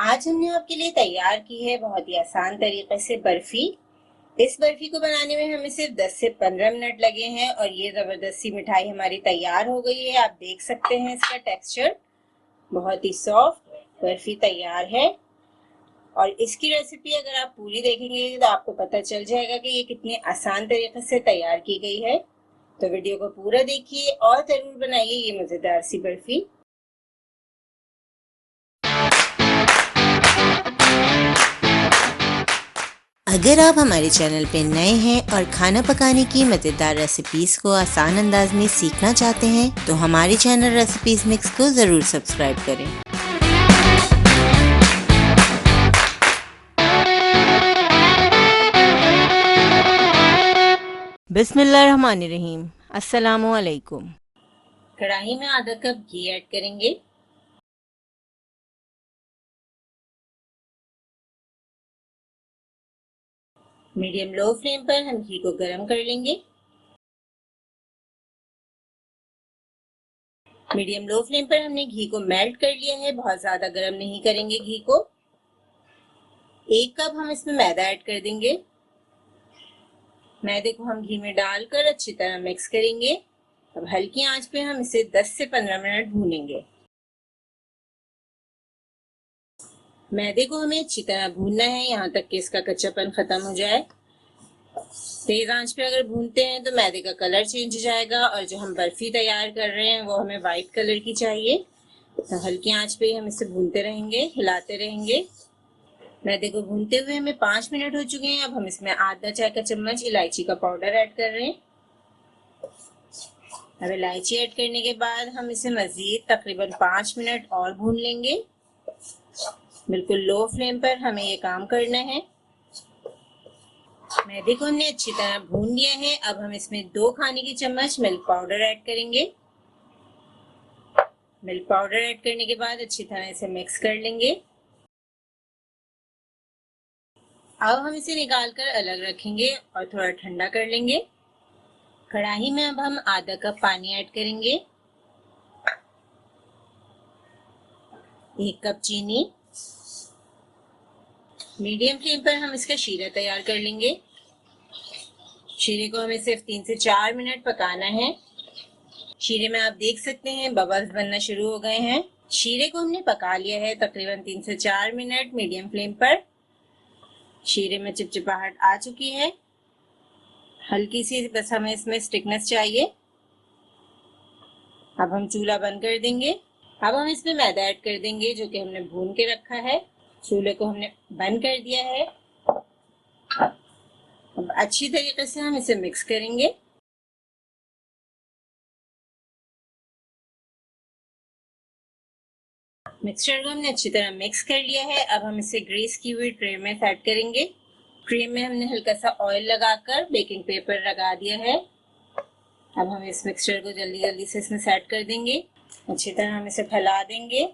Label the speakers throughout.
Speaker 1: आज हमने आपके लिए तैयार की है बहुत ही आसान तरीके से बर्फी। इस बर्फी को बनाने में हमें सिर्फ 10 से 15 मिनट लगे हैं और ये जबरदस्त सी मिठाई हमारी तैयार हो गई है। आप देख सकते हैं इसका टेक्सचर बहुत ही सॉफ्ट बर्फी तैयार है। और इसकी रेसिपी अगर आप पूरी देखेंगे तो आपको पता चल जाएगा कि ये कितनी आसान तरीके से तैयार की गई है। तो वीडियो को पूरा देखिए और जरूर बनाइए ये मजेदार सी बर्फी।
Speaker 2: अगर आप हमारे चैनल पे नए हैं और खाना पकाने की मज़ेदार रेसिपीज़ को आसान अंदाज में सीखना चाहते हैं तो हमारे चैनल रेसिपीज़ मिक्स को ज़रूर सब्सक्राइब करें। बिस्मिल्लाहिर्रहमानिर्रहीम। अस्सलामु अलैकुम।
Speaker 1: कढ़ाई में आधा कप घी ऐड करेंगे। मीडियम लो फ्लेम पर हम घी को गरम कर लेंगे। मीडियम लो फ्लेम पर हमने घी को मेल्ट कर लिया है, बहुत ज्यादा गरम नहीं करेंगे घी को। 1 कप हम इसमें मैदा ऐड कर देंगे। मैदे को हम घी में डालकर अच्छी तरह मिक्स करेंगे। अब हल्की आंच पे हम इसे 10 से 15 मिनट भूनेंगे। मैदे को हमें अच्छी तरह भूनना है यहाँ तक कि इसका कच्चापन खत्म हो जाए। तेज आंच पे अगर भूनते हैं तो मैदे का कलर चेंज हो जाएगा और जो हम बर्फी तैयार कर रहे हैं वो हमें व्हाइट कलर की चाहिए। तो हल्की आंच पे हम इसे भूनते रहेंगे, हिलाते रहेंगे। मैदे को भूनते हुए हमें 5 मिनट हो चुके हैं। अब हम इसमें आधा चाय का चम्मच इलायची का पाउडर ऐड कर रहे हैं। अब इलायची ऐड करने के बाद हम इसे मजीद तकरीबन 5 मिनट और भून लेंगे। बिल्कुल लो फ्लेम पर हमें ये काम करना है। मैदे को हमने अच्छी तरह भून लिया है। अब हम इसमें 2 खाने की चम्मच मिल्क पाउडर ऐड करेंगे। मिल्क पाउडर ऐड करने के बाद अच्छी तरह इसे मिक्स कर लेंगे। अब हम इसे निकाल कर अलग रखेंगे और थोड़ा ठंडा कर लेंगे। कढ़ाई में अब हम आधा कप पानी ऐड करेंगे। 1 कप चीनी। मीडियम फ्लेम पर हम इसका शीरा तैयार कर लेंगे। शीरे को हमें सिर्फ 3 से 4 मिनट पकाना है। शीरे में आप देख सकते हैं बबल्स बनना शुरू हो गए हैं। शीरे को हमने पका लिया है तकरीबन 3 से 4 मिनट मीडियम फ्लेम पर। शीरे में चिपचिपाहट आ चुकी है। हल्की सी बस हमें इसमें स्टिकनेस चाहिए। अब हम चूल्हा बंद कर देंगे। अब हम इसमें मैदा ऐड कर देंगे जो कि हमने भून के रखा है। चूल्हे को हमने बंद कर दिया है। अब अच्छी तरीके से हम इसे मिक्स करेंगे। मिक्सचर को हमने अच्छी तरह मिक्स कर लिया है। अब हम इसे ग्रीस की हुई ट्रे में सेट करेंगे। ट्रे में हमने हल्का सा ऑयल लगाकर बेकिंग पेपर लगा दिया है। अब हम इस मिक्सचर को जल्दी जल्दी से इसमें सेट कर देंगे। अच्छी तरह हम इसे फैला देंगे।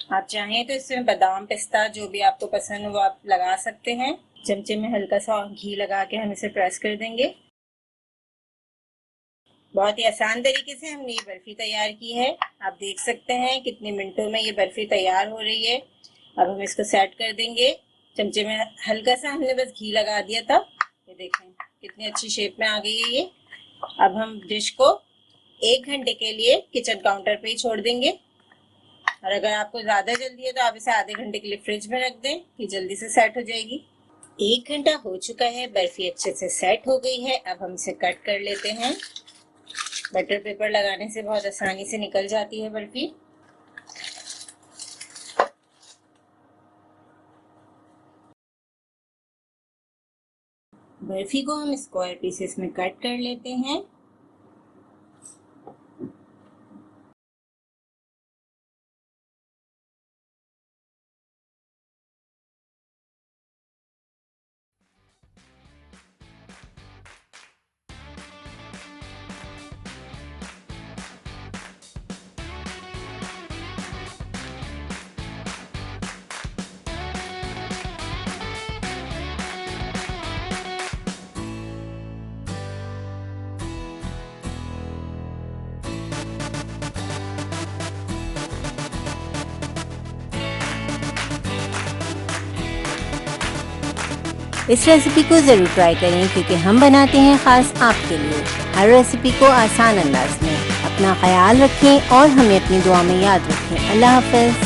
Speaker 1: आप चाहें तो इसमें बादाम पिस्ता जो भी आपको पसंद हो वो आप लगा सकते हैं। चमचे में हल्का सा घी लगा के हम इसे प्रेस कर देंगे। बहुत ही आसान तरीके से हमने ये बर्फी तैयार की है। आप देख सकते हैं कितने मिनटों में ये बर्फी तैयार हो रही है। अब हम इसको सेट कर देंगे। चमचे में हल्का सा हमने बस घी लगा दिया था। ये देखें कितनी अच्छी शेप में आ गई है ये। अब हम डिश को 1 घंटे के लिए किचन काउंटर पे ही छोड़ देंगे। और अगर आपको ज्यादा जल्दी है तो आप इसे आधे घंटे के लिए फ्रिज में रख दें, ये जल्दी से सेट हो जाएगी। 1 घंटा हो चुका है, बर्फी अच्छे से सेट हो गई है। अब हम इसे कट कर लेते हैं। बटर पेपर लगाने से बहुत आसानी से निकल जाती है बर्फी। बर्फी को हम स्क्वायर पीसेस में कट कर लेते हैं।
Speaker 2: इस रेसिपी को ज़रूर ट्राई करें क्योंकि हम बनाते हैं ख़ास आपके लिए हर रेसिपी को आसान अंदाज में। अपना ख्याल रखें और हमें अपनी दुआ में याद रखें। अल्लाह हाफ़िज़।